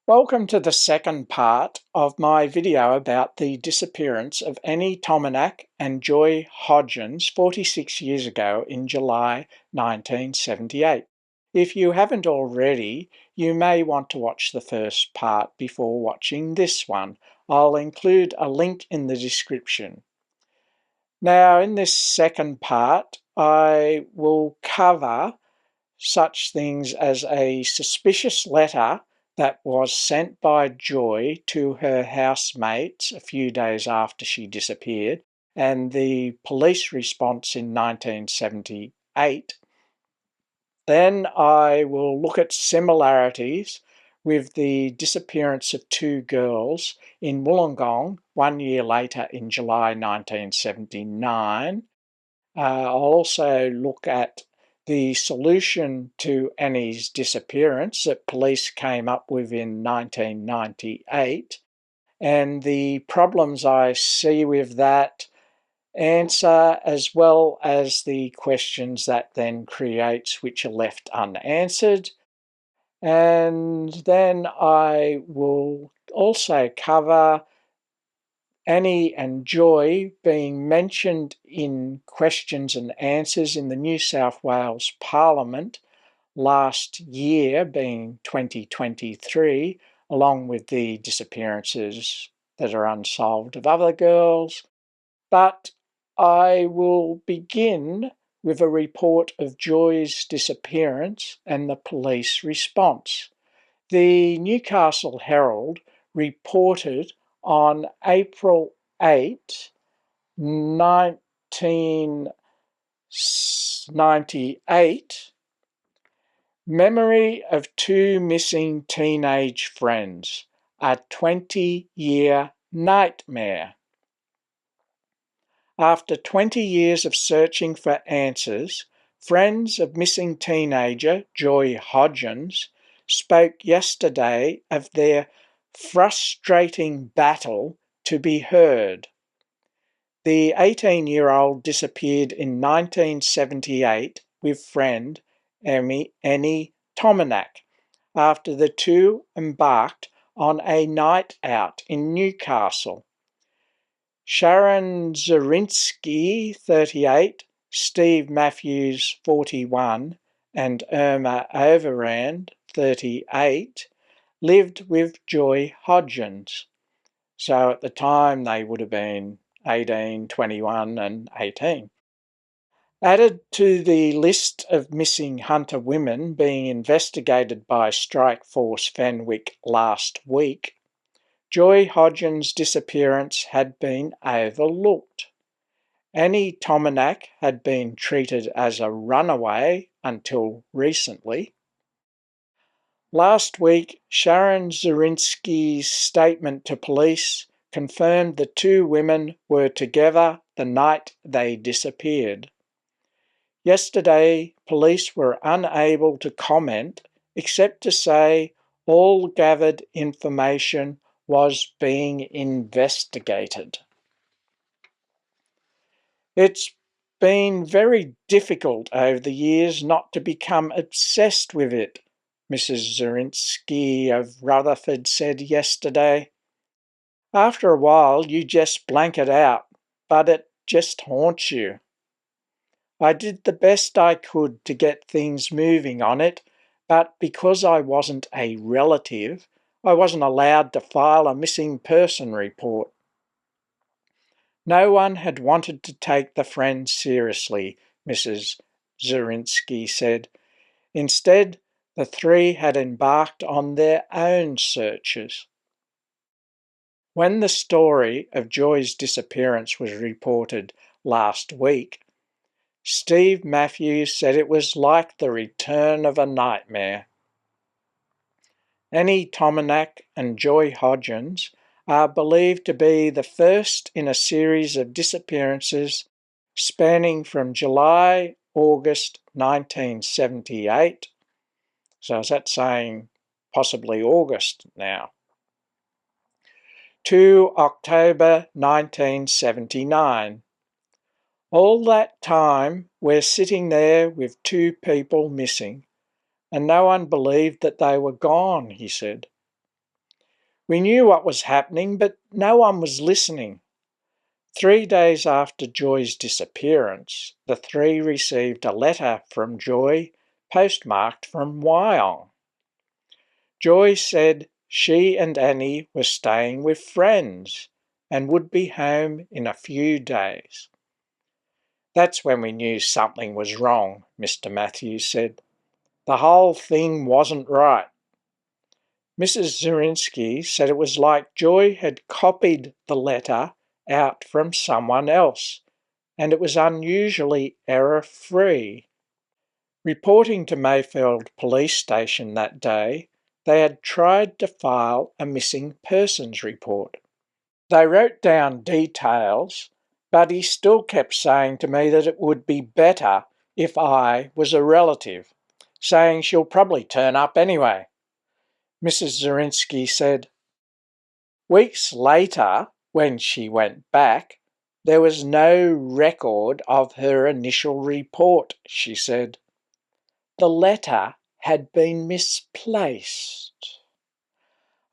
Welcome to the second part of my video about the disappearance of Anni Tominac and Joy Hodgins 46 years ago in July 1978. If you haven't already, you may want to watch the first part before watching this one. I'll include a link in the description. Now, in this second part, I will cover such things as a suspicious letter that was sent by Joy to her housemates a few days after she disappeared, and the police response in 1978. Then I will look at similarities with the disappearance of two girls in Wollongong 1 year later in July 1979. I'll also look at the solution to Anni's disappearance that police came up with in 1998 and the problems I see with that answer, as well as the questions that then creates which are left unanswered. And then I will also cover Anni and Joy being mentioned in questions and answers in the New South Wales Parliament last year, being 2023, along with the disappearances that are unsolved of other girls. But I will begin with a report of Joy's disappearance and the police response. The Newcastle Herald reported on April 8, 1998, memory of two missing teenage friends, a 20-year nightmare. After 20 years of searching for answers, friends of missing teenager Joy Hodgins spoke yesterday of their frustrating battle to be heard. The 18-year-old disappeared in 1978 with friend Anni Tominac after the two embarked on a night out in Newcastle. Sharon Zarinsky, 38, Steve Matthews, 41, and Irma Overand, 38, lived with Joy Hodgins. So at the time they would have been 18, 21 and 18. Added to the list of missing Hunter women being investigated by Strike Force Fenwick last week, Joy Hodgins' disappearance had been overlooked. Anni Tominac had been treated as a runaway until recently. Last week, Sharon Zarinsky's statement to police confirmed the two women were together the night they disappeared. Yesterday, police were unable to comment except to say all gathered information was being investigated. It's been very difficult over the years not to become obsessed with it, Mrs. Zarinsky of Rutherford said yesterday. After a while, you just blank it out, but it just haunts you. I did the best I could to get things moving on it, but because I wasn't a relative, I wasn't allowed to file a missing person report. No one had wanted to take the friends seriously, Mrs. Zarinsky said. Instead, the three had embarked on their own searches. When the story of Joy's disappearance was reported last week, Steve Matthews said it was like the return of a nightmare. Anni Tominac and Joy Hodgins are believed to be the first in a series of disappearances spanning from July-August 1978, so is that saying possibly August now, to October 1979. All that time we're sitting there with two people missing, and no one believed that they were gone, he said. We knew what was happening, but no one was listening. 3 days after Joy's disappearance, the three received a letter from Joy postmarked from Wyong. Joy said she and Annie were staying with friends and would be home in a few days. That's when we knew something was wrong, Mr. Matthews said. The whole thing wasn't right. Mrs. Zirinsky said it was like Joy had copied the letter out from someone else, and it was unusually error-free. Reporting to Mayfield Police Station that day, they had tried to file a missing persons report. They wrote down details, but he still kept saying to me that it would be better if I was a relative, saying she'll probably turn up anyway. Mrs. Zirinsky said, weeks later, when she went back, there was no record of her initial report, she said. The letter had been misplaced.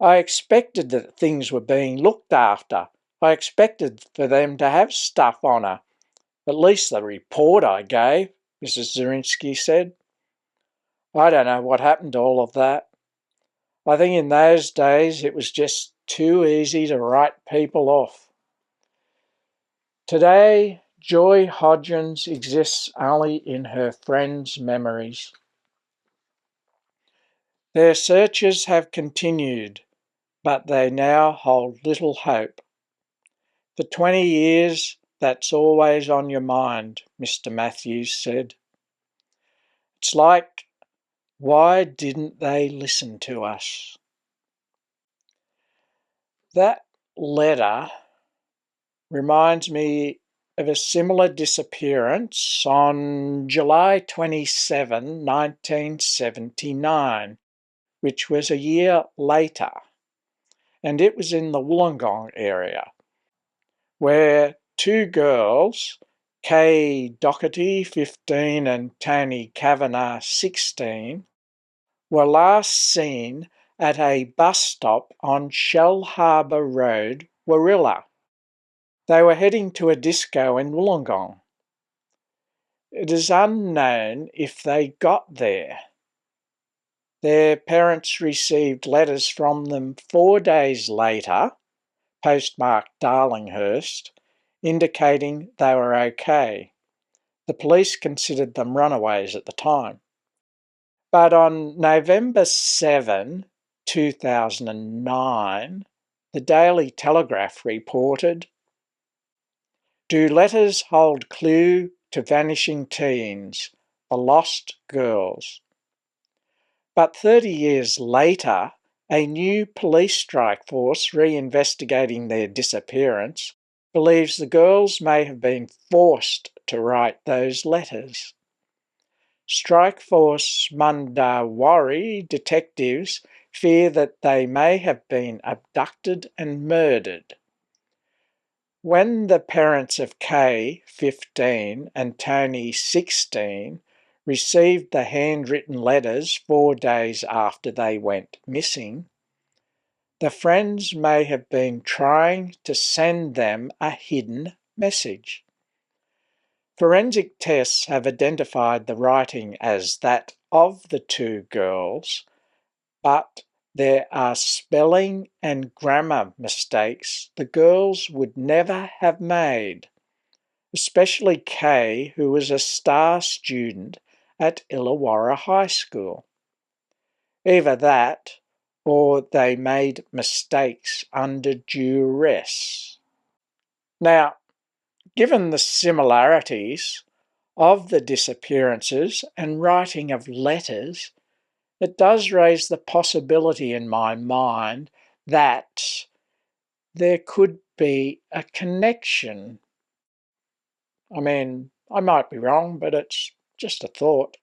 I expected that things were being looked after. I expected for them to have stuff on her. At least the report I gave, Mrs. Zirinsky said. I don't know what happened to all of that. I think in those days it was just too easy to write people off. Today, Joy Hodgins exists only in her friends' memories. Their searches have continued, but they now hold little hope. For 20 years, that's always on your mind, Mr. Matthews said. It's like, why didn't they listen to us? That letter reminds me of a similar disappearance on July 27, 1979, which was a year later, and it was in the Wollongong area, where two girls, Kay Docherty, 15, and Toni Cavanagh, 16, were last seen at a bus stop on Shell Harbour Road, Warilla. They were heading to a disco in Wollongong. It is unknown if they got there. Their parents received letters from them 4 days later, postmarked Darlinghurst, indicating they were okay. The police considered them runaways at the time. But on November 7, 2009, the Daily Telegraph reported, do letters hold clue to vanishing teens, the lost girls? But 30 years later, a new police strike force reinvestigating their disappearance believes the girls may have been forced to write those letters. Strike Force Mundawari detectives fear that they may have been abducted and murdered. When the parents of Kay, 15, and Toni, 16, received the handwritten letters 4 days after they went missing, the friends may have been trying to send them a hidden message. Forensic tests have identified the writing as that of the two girls, but there are spelling and grammar mistakes the girls would never have made, especially Kay, who was a star student at Illawarra High School. Either that, or they made mistakes under duress. Now, given the similarities of the disappearances and writing of letters, it does raise the possibility in my mind that there could be a connection. I mean, I might be wrong, but it's just a thought.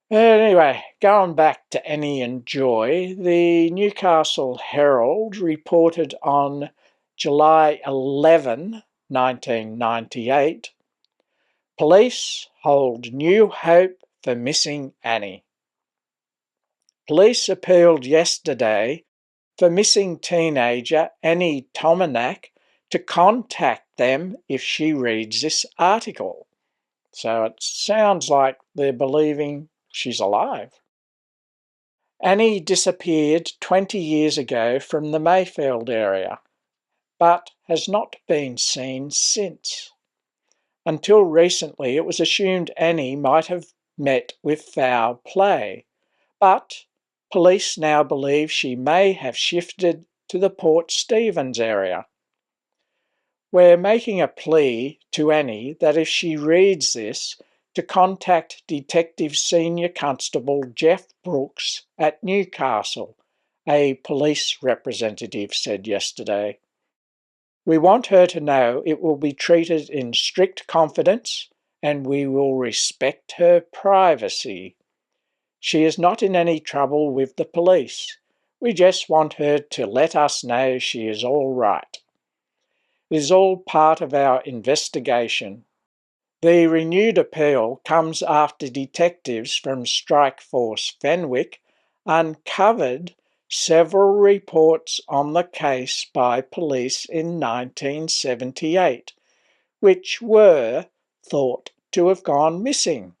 Anyway, going back to Annie and Joy, the Newcastle Herald reported on July 11, 1998, police hold new hope for missing Annie. Police appealed yesterday for missing teenager Anni Tominac to contact them if she reads this article. So it sounds like they're believing she's alive. Anni disappeared 20 years ago from the Mayfield area, but has not been seen since. Until recently, it was assumed Anni might have met with foul play, but police now believe she may have shifted to the Port Stephens area. We're making a plea to Anni that if she reads this, to contact Detective Senior Constable Jeff Brooks at Newcastle, a police representative said yesterday. We want her to know it will be treated in strict confidence and we will respect her privacy. She is not in any trouble with the police. We just want her to let us know she is all right. It is all part of our investigation. The renewed appeal comes after detectives from Strike Force Fenwick uncovered several reports on the case by police in 1978, which were thought to have gone missing.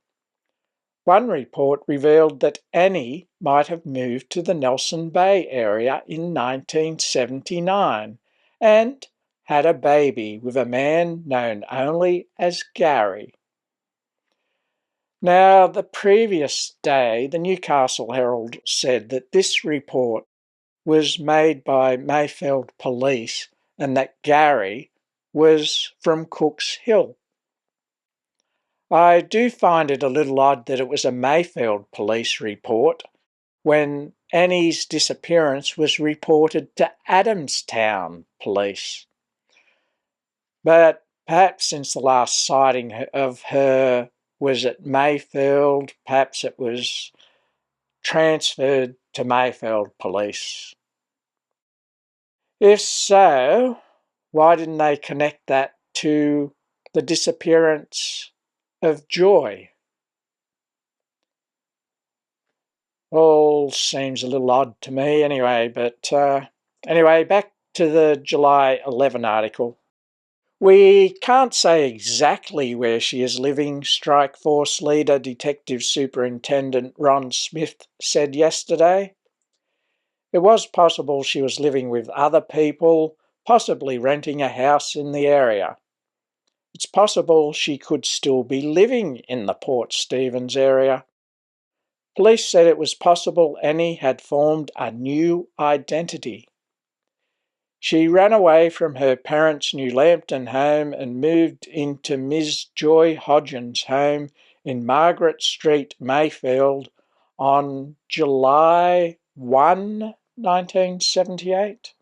One report revealed that Anni might have moved to the Nelson Bay area in 1979 and had a baby with a man known only as Gary. Now, the previous day, the Newcastle Herald said that this report was made by Mayfield Police and that Gary was from Cook's Hill. I do find it a little odd that it was a Mayfield Police report when Anni's disappearance was reported to Adamstown Police. But perhaps since the last sighting of her was at Mayfield, perhaps it was transferred to Mayfield Police. If so, why didn't they connect that to the disappearance of Joy? All seems a little odd to me anyway, but anyway, back to the July 11 article. We can't say exactly where she is living, Strike Force leader Detective Superintendent Ron Smith said yesterday. It was possible she was living with other people, possibly renting a house in the area. It's possible she could still be living in the Port Stephens area. Police said it was possible Anni had formed a new identity. She ran away from her parents' New Lambton home and moved into Ms. Joy Hodgins' home in Margaret Street, Mayfield, on July 1, 1978.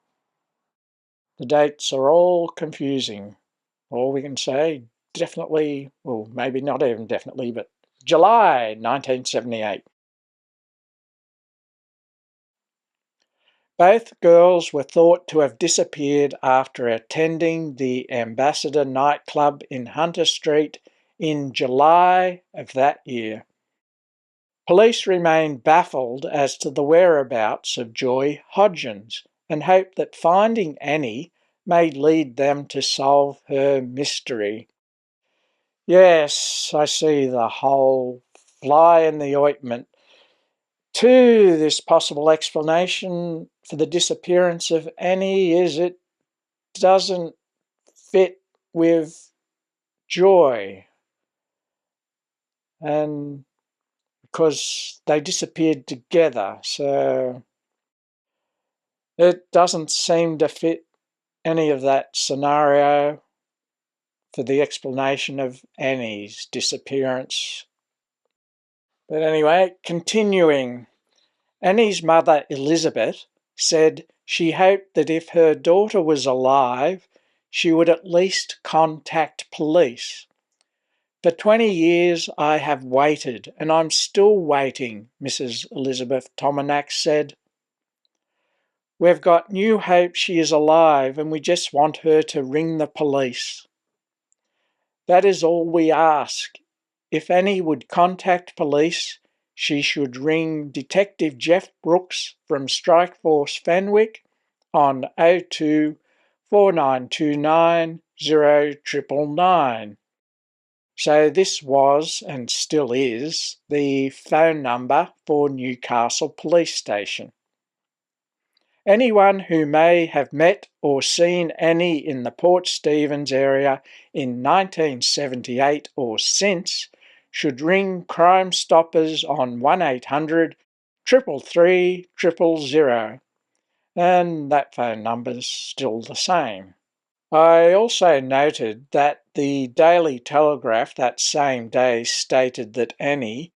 The dates are all confusing. All we can say, definitely, well, maybe not even definitely, but July 1978. Both girls were thought to have disappeared after attending the Ambassador nightclub in Hunter Street in July of that year. Police remain baffled as to the whereabouts of Joy Hodgins and hope that finding Anni may lead them to solve her mystery. Yes, I see the whole fly in the ointment to this possible explanation for the disappearance of Anni is it doesn't fit with Joy, and because they disappeared together, so it doesn't seem to fit any of that scenario for the explanation of Anni's disappearance. But anyway, continuing. Anni's mother, Elizabeth, said she hoped that if her daughter was alive, she would at least contact police. For 20 years I have waited, and I'm still waiting, Mrs. Elizabeth Tominac said. We've got new hope she is alive, and we just want her to ring the police. That is all we ask. If Anni would contact police, she should ring Detective Jeff Brooks from Strike Force Fenwick on 02 4929 0999. So this was, and still is, the phone number for Newcastle Police Station. Anyone who may have met or seen Annie in the Port Stephens area in 1978 or since should ring Crime Stoppers on 1800 333 000, and that phone number's still the same. I also noted that the Daily Telegraph that same day stated that Annie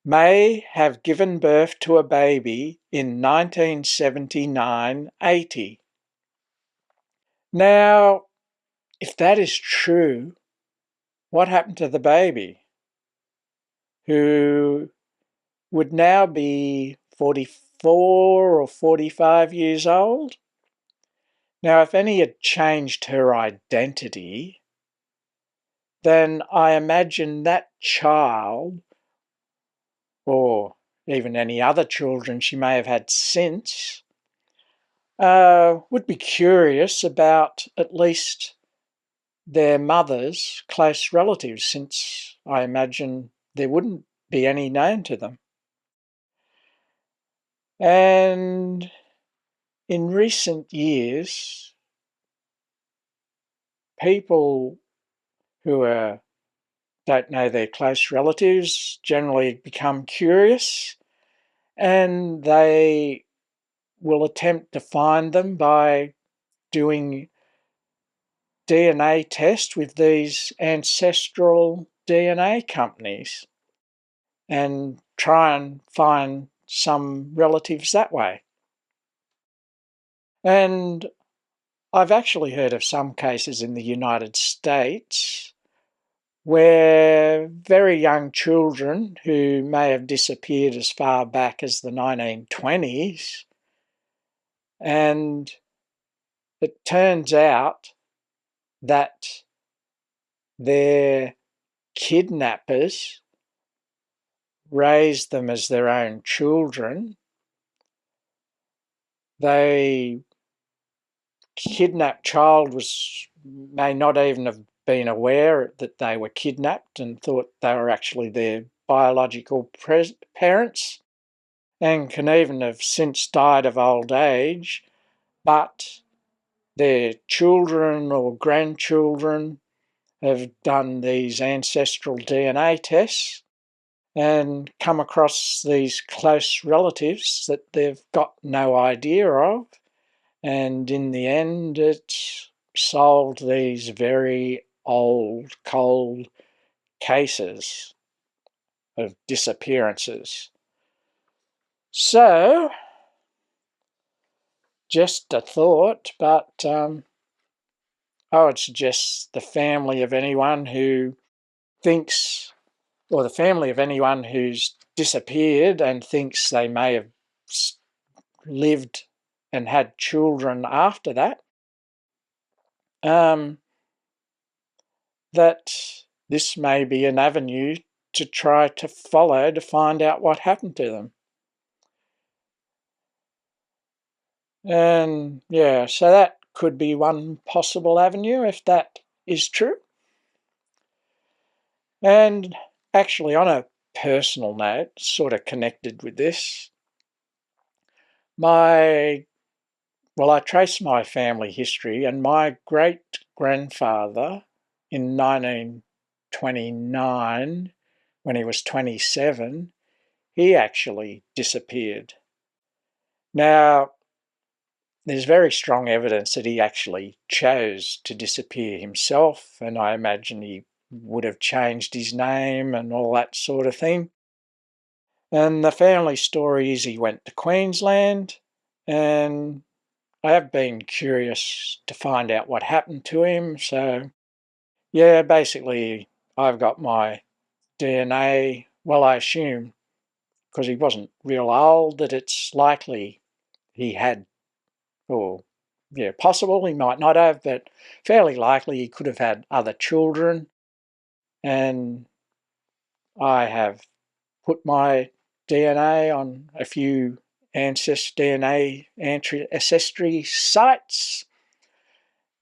may have given birth to a baby in 1979-80. Now, if that is true, what happened to the baby, who would now be 44 or 45 years old? Now, if Annie had changed her identity, then I imagine that child, or even any other children she may have had since, would be curious about at least their mother's close relatives, since I imagine there wouldn't be any known to them. And in recent years, people who don't know their close relatives generally become curious, and they will attempt to find them by doing DNA tests with these ancestral DNA companies and try and find some relatives that way. And I've actually heard of some cases in the United States where very young children who may have disappeared as far back as the 1920s, and it turns out that their kidnappers raised them as their own children. The kidnapped child may not even have been aware that they were kidnapped and thought they were actually their biological parents, and can even have since died of old age, but their children or grandchildren have done these ancestral DNA tests and come across these close relatives that they've got no idea of, and in the end it's solved these very old, cold cases of disappearances. So, just a thought, but I would suggest the family of anyone who thinks, or the family of anyone who's disappeared and thinks they may have lived and had children after that, that this may be an avenue to try to follow to find out what happened to them. And yeah, so that could be one possible avenue if that is true. And actually, on a personal note, sort of connected with this, I traced my family history, and my great-grandfather in 1929, when he was 27, he actually disappeared. Now, there's very strong evidence that he actually chose to disappear himself, and I imagine he would have changed his name and all that sort of thing. And the family story is he went to Queensland, and I have been curious to find out what happened to him. So, yeah, basically, I've got my DNA. Well, I assume, because he wasn't real old, that it's likely he had, or yeah, possible he might not have, but fairly likely he could have had other children. And I have put my DNA on a few Ancestral DNA ancestry sites,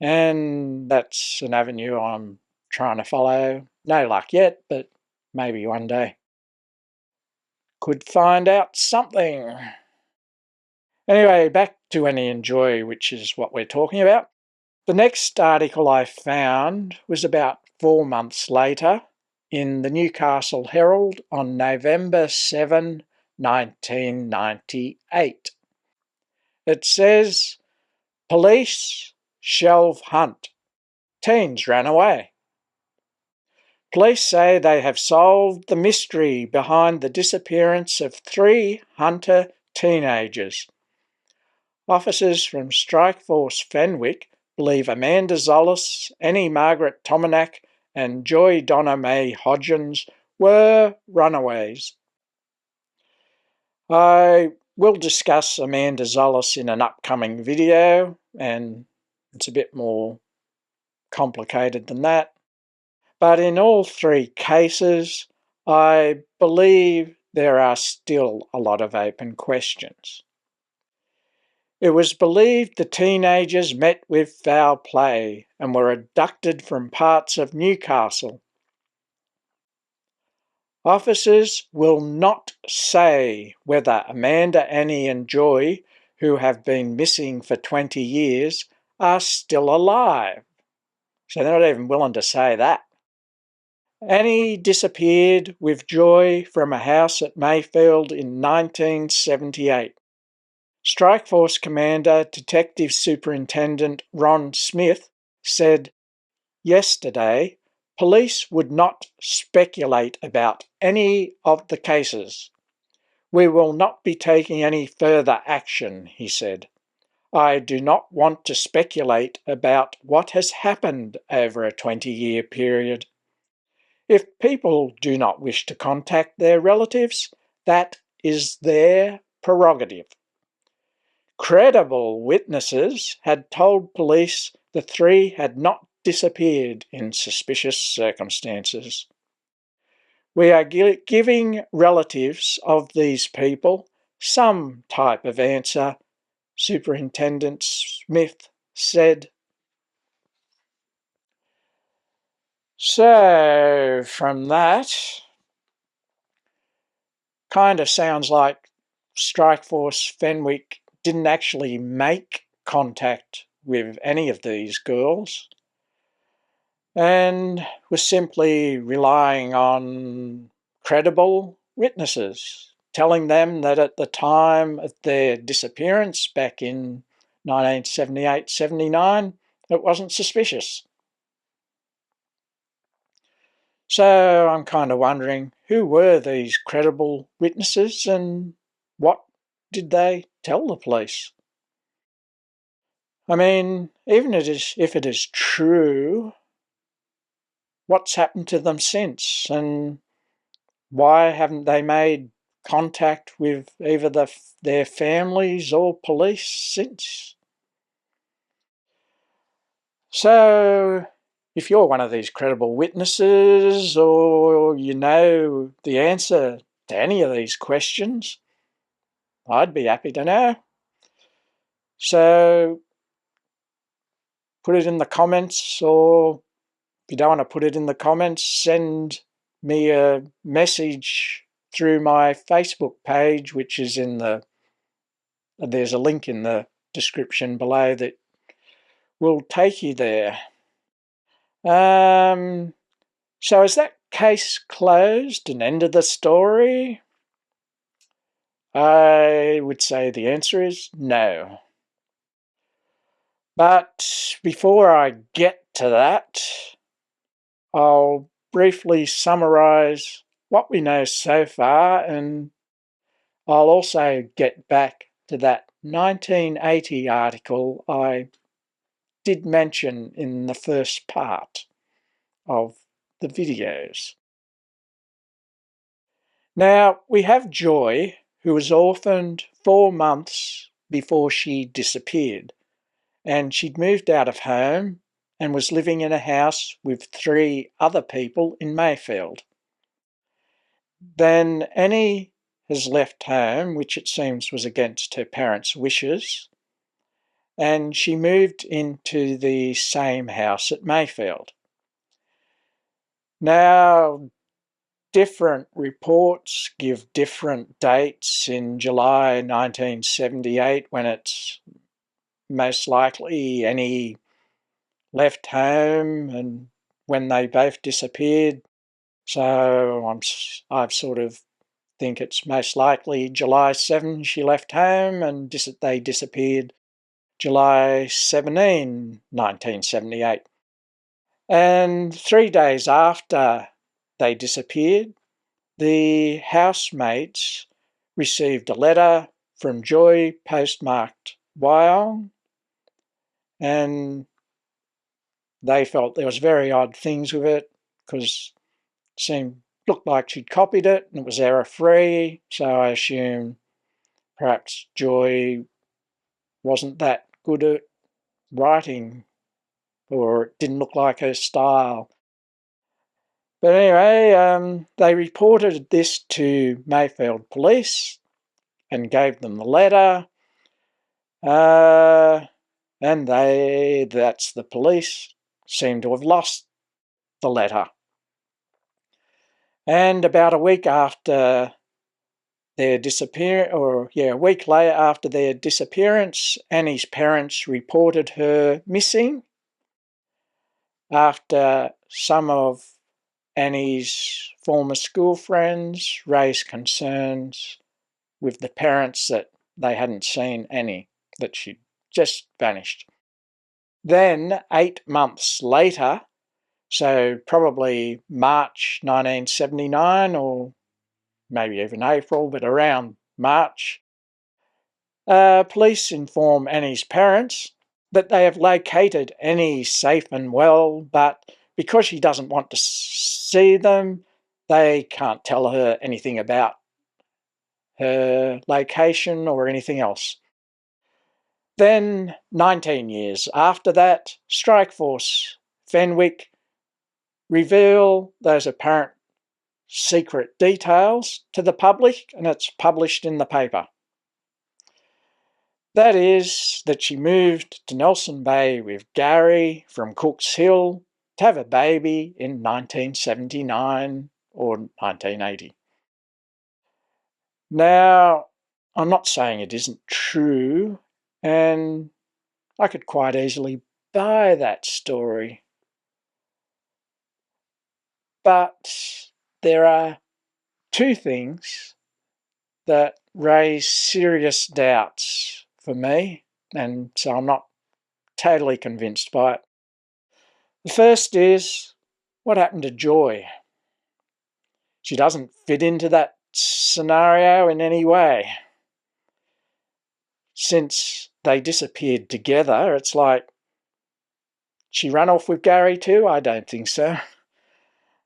and that's an avenue I'm trying to follow. No luck yet, but maybe one day. Could find out something. Anyway, back to Annie and Joy, which is what we're talking about. The next article I found was about 4 months later in the Newcastle Herald on November 7, 1998. It says, "Police shelve hunt. Teens ran away." Police say they have solved the mystery behind the disappearance of 3 Hunter teenagers. Officers from Strike Force Fenwick believe Amanda Zollis, Anni Margaret Tominac and Joy Donna May Hodgins were runaways. I will discuss Amanda Zollis in an upcoming video, and it's a bit more complicated than that. But in all 3 cases, I believe there are still a lot of open questions. It was believed the teenagers met with foul play and were abducted from parts of Newcastle. Officers will not say whether Amanda, Annie and Joy, who have been missing for 20 years, are still alive. So they're not even willing to say that. Annie disappeared with Joy from a house at Mayfield in 1978. Strike Force Commander Detective Superintendent Ron Smith said yesterday police would not speculate about any of the cases. "We will not be taking any further action," he said. "I do not want to speculate about what has happened over a 20-year period. If people do not wish to contact their relatives, that is their prerogative." Credible witnesses had told police the 3 had not disappeared in suspicious circumstances. "We are giving relatives of these people some type of answer," Superintendent Smith said. So, from that, kind of sounds like Strike Force Fenwick didn't actually make contact with any of these girls and was simply relying on credible witnesses, telling them that at the time of their disappearance back in 1978-79, it wasn't suspicious. So I'm kind of wondering, who were these credible witnesses and what did they tell the police? I mean, even if it is true, what's happened to them since, and why haven't they made contact with either their families or police since? So, if you're one of these credible witnesses or you know the answer to any of these questions, I'd be happy to know. So, put it in the comments, or if you don't want to put it in the comments, send me a message through my Facebook page, which is there's a link in the description below that will take you there. So is that case closed and end of the story? I would say the answer is no. But before I get to that, I'll briefly summarise what we know so far, and I'll also get back to that 1980 article I did mention in the first part of the videos. Now, we have Joy, who was orphaned 4 months before she disappeared, and she'd moved out of home and was living in a house with 3 other people in Mayfield. Then Annie has left home, which it seems was against her parents' wishes, and she moved into the same house at Mayfield. Now, different reports give different dates. In July 1978, when it's most likely Annie left home and when they both disappeared. So I've sort of think it's most likely July 7 she left home and they disappeared July 17, 1978. And 3 days after they disappeared, the housemates received a letter from Joy postmarked Wyong, and they felt there was very odd things with it because it looked like she'd copied it and it was error-free, so I assume perhaps Joy wasn't that good at writing, or it didn't look like her style. But anyway, they reported this to Mayfield Police and gave them the letter. And that's the police, seem to have lost the letter. And about a week after their a week later after their disappearance, Annie's parents reported her missing after some of Annie's former school friends raised concerns with the parents that they hadn't seen Annie, that she'd just vanished. Then, 8 months later, so probably March 1979 or maybe even April, but around March, police inform Annie's parents that they have located Annie safe and well, but because she doesn't want to see them, they can't tell her anything about her location or anything else. Then, 19 years after that, Strikeforce Fenwick reveal those apparent secret details to the public, and it's published in the paper. That is that she moved to Nelson Bay with Gary from Cook's Hill to have a baby in 1979 or 1980. Now, I'm not saying it isn't true, and I could quite easily buy that story. But there are two things that raise serious doubts for me, and so I'm not totally convinced by it. The first is, what happened to Joy? She doesn't fit into that scenario in any way. Since they disappeared together, it's like, she ran off with Gary too? I don't think so.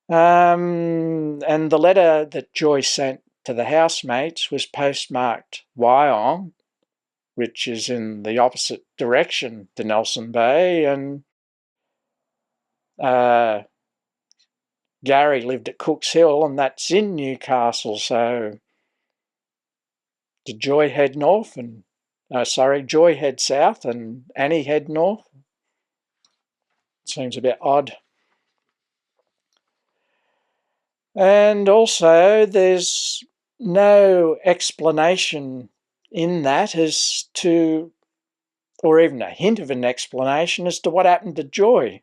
And the letter that Joy sent to the housemates was postmarked Wyong, which is in the opposite direction to Nelson Bay, and Gary lived at Cook's Hill, and that's in Newcastle, so did Joy head north and Joy head south and Annie head north? Seems a bit odd. And also, there's no explanation in that as to, or even a hint of an explanation as to what happened to Joy.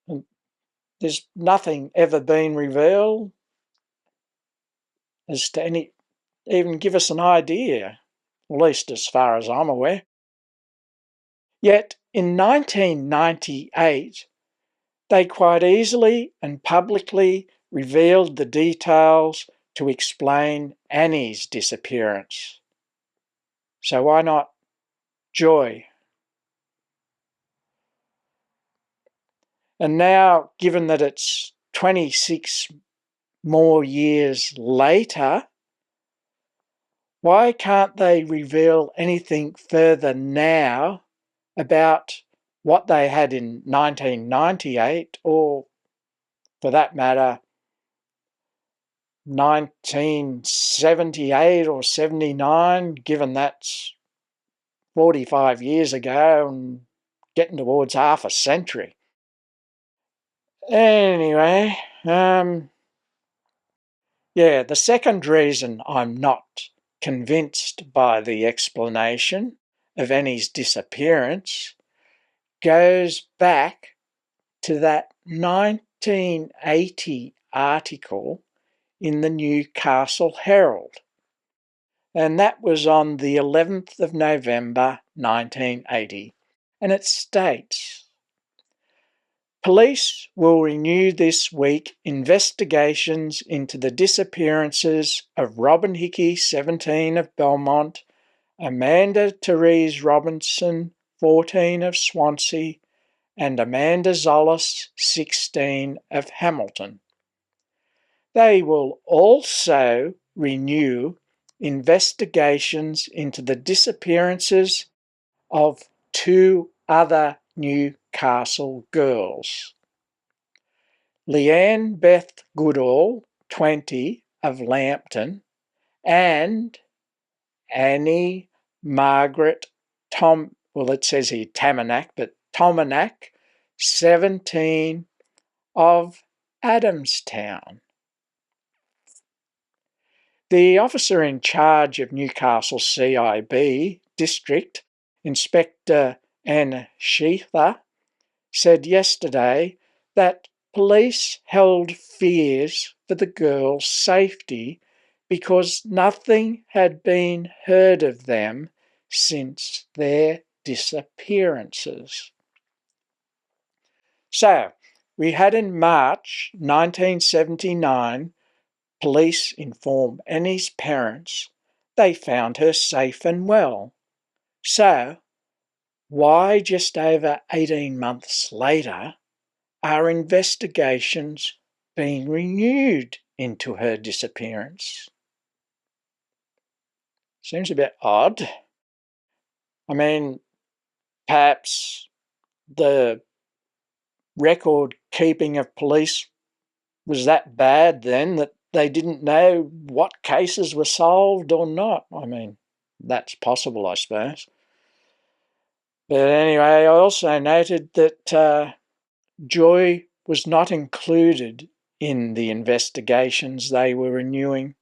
And there's nothing ever been revealed as to even give us an idea, at least as far as I'm aware. Yet, in 1998, they quite easily and publicly revealed the details to explain Annie's disappearance. So why not Joy? And now, given that it's 26 more years later, why can't they reveal anything further now about what they had in 1998, or for that matter, 1978 or 79, given that's 45 years ago and getting towards half a century. Anyway, yeah, the second reason I'm not convinced by the explanation of Annie's disappearance goes back to that 1980 article in the Newcastle Herald, and that was on the 11th of November 1980, and it states, "Police will renew this week investigations into the disappearances of Robin Hickey, 17, of Belmont, Amanda Therese Robinson, 14, of Swansea, and Amanda Zollis, 16, of Hamilton. They will also renew investigations into the disappearances of 2 other Newcastle girls. Leanne Beth Goodall, 20, of Lambton, and Annie Margaret it says here Tominac, but Tominac, 17, of Adamstown." The officer in charge of Newcastle CIB District, Inspector Anne Sheether, said yesterday that police held fears for the girls' safety because nothing had been heard of them since their disappearances. So, we had in March 1979 police inform Annie's parents they found her safe and well. So, why just over 18 months later are investigations being renewed into her disappearance? Seems a bit odd. I mean, perhaps the record keeping of police was that bad then that they didn't know what cases were solved or not. I mean, that's possible, I suppose. But anyway, I also noted that Joy was not included in the investigations they were renewing.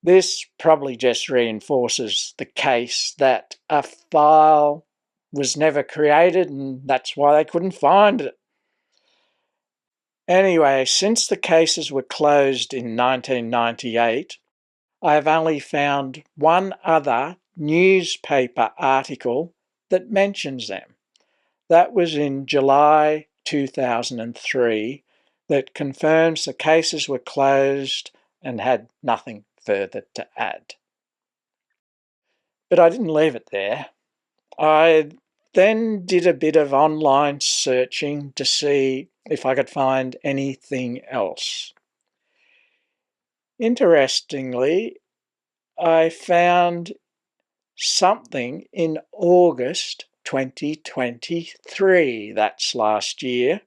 This probably just reinforces the case that a file was never created and that's why they couldn't find it. Anyway, since the cases were closed in 1998, I have only found one other newspaper article that mentions them. That was in July 2003, that confirms the cases were closed and had nothing further to add. But I didn't leave it there. I then did a bit of online searching to see if I could find anything else. Interestingly, I found something in August 2023, that's last year,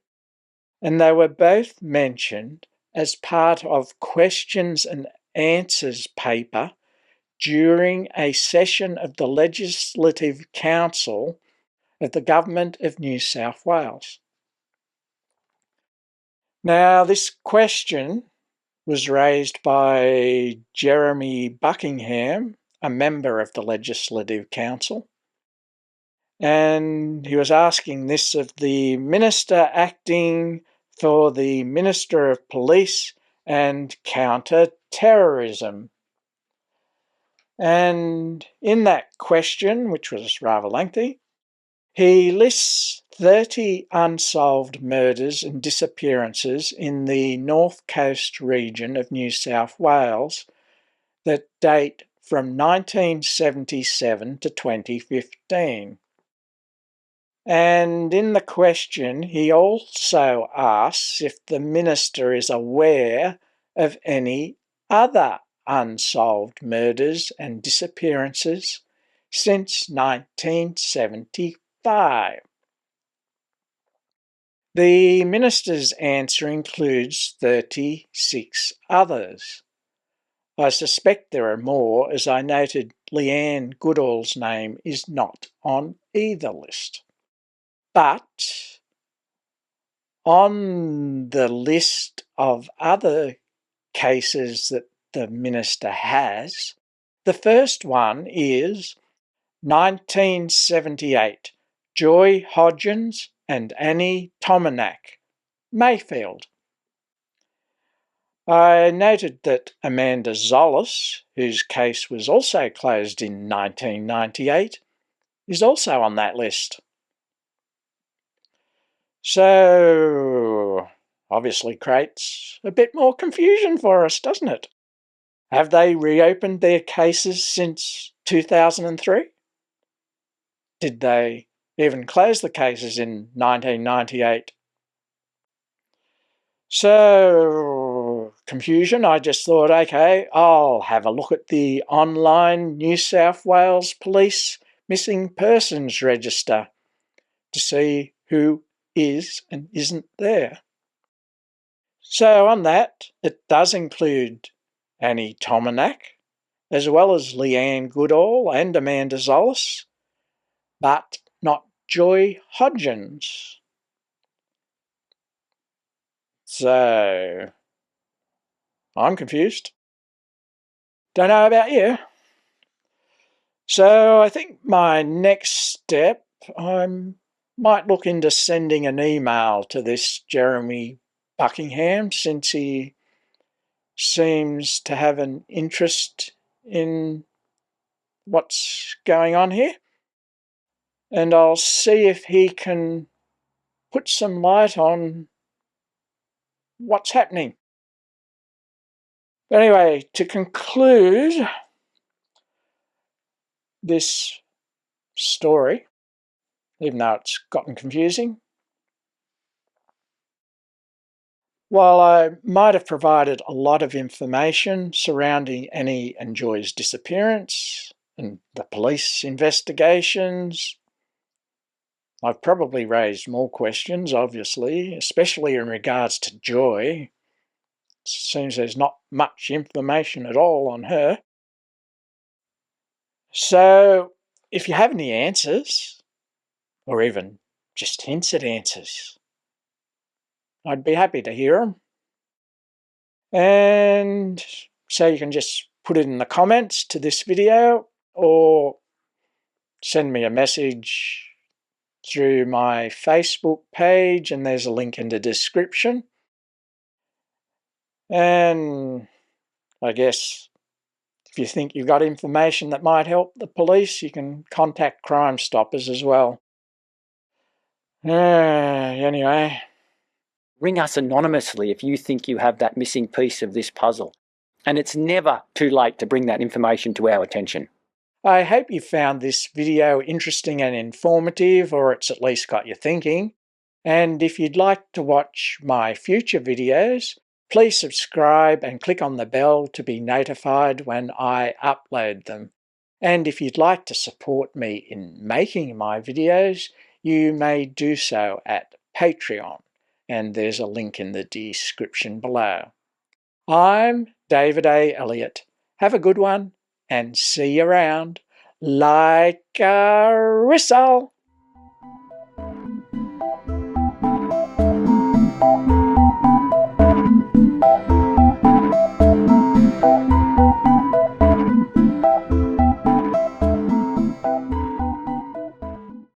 and they were both mentioned as part of questions and answers paper during a session of the Legislative Council of the Government of New South Wales. Now, this question was raised by Jeremy Buckingham, a member of the Legislative Council, and he was asking this of the Minister acting for the Minister of Police and Counter-Terrorism. And in that question, which was rather lengthy, he lists 30 unsolved murders and disappearances in the North Coast region of New South Wales that date from 1977 to 2015. And in the question, he also asks if the Minister is aware of any other unsolved murders and disappearances since 1975. The minister's answer includes 36 others. I suspect there are more, as I noted Leanne Goodall's name is not on either list. But on the list of other cases that the minister has, the first one is 1978, Joy Hodgins and Anni Tominac, Mayfield. I noted that Amanda Zollis, whose case was also closed in 1998, is also on that list. So, obviously creates a bit more confusion for us, doesn't it? Have they reopened their cases since 2003? Did they even close the cases in 1998? So, confusion, I just thought, okay, I'll have a look at the online New South Wales Police Missing Persons Register to see who is and isn't there. So on that, it does include Anni Tominac, as well as Leanne Goodall and Amanda Zollis, but not Joy Hodgins. So, I'm confused. Don't know about you. So I think my next step, I might look into sending an email to this Jeremy Buckingham, since he seems to have an interest in what's going on here. And I'll see if he can put some light on what's happening. But anyway, to conclude this story, even though it's gotten confusing, while I might have provided a lot of information surrounding Anni and Joy's disappearance and the police investigations, I've probably raised more questions, obviously, especially in regards to Joy. It seems there's not much information at all on her. So, if you have any answers, or even just hints at answers, I'd be happy to hear them. And so you can just put it in the comments to this video, or send me a message through my Facebook page, and there's a link in the description. And I guess if you think you've got information that might help the police, you can contact Crime Stoppers as well. Anyway. Ring us anonymously if you think you have that missing piece of this puzzle. And it's never too late to bring that information to our attention. I hope you found this video interesting and informative, or it's at least got you thinking. And if you'd like to watch my future videos, please subscribe and click on the bell to be notified when I upload them. And if you'd like to support me in making my videos, you may do so at Patreon, and there's a link in the description below. I'm David A. Elliott. Have a good one, and see you around like a whistle.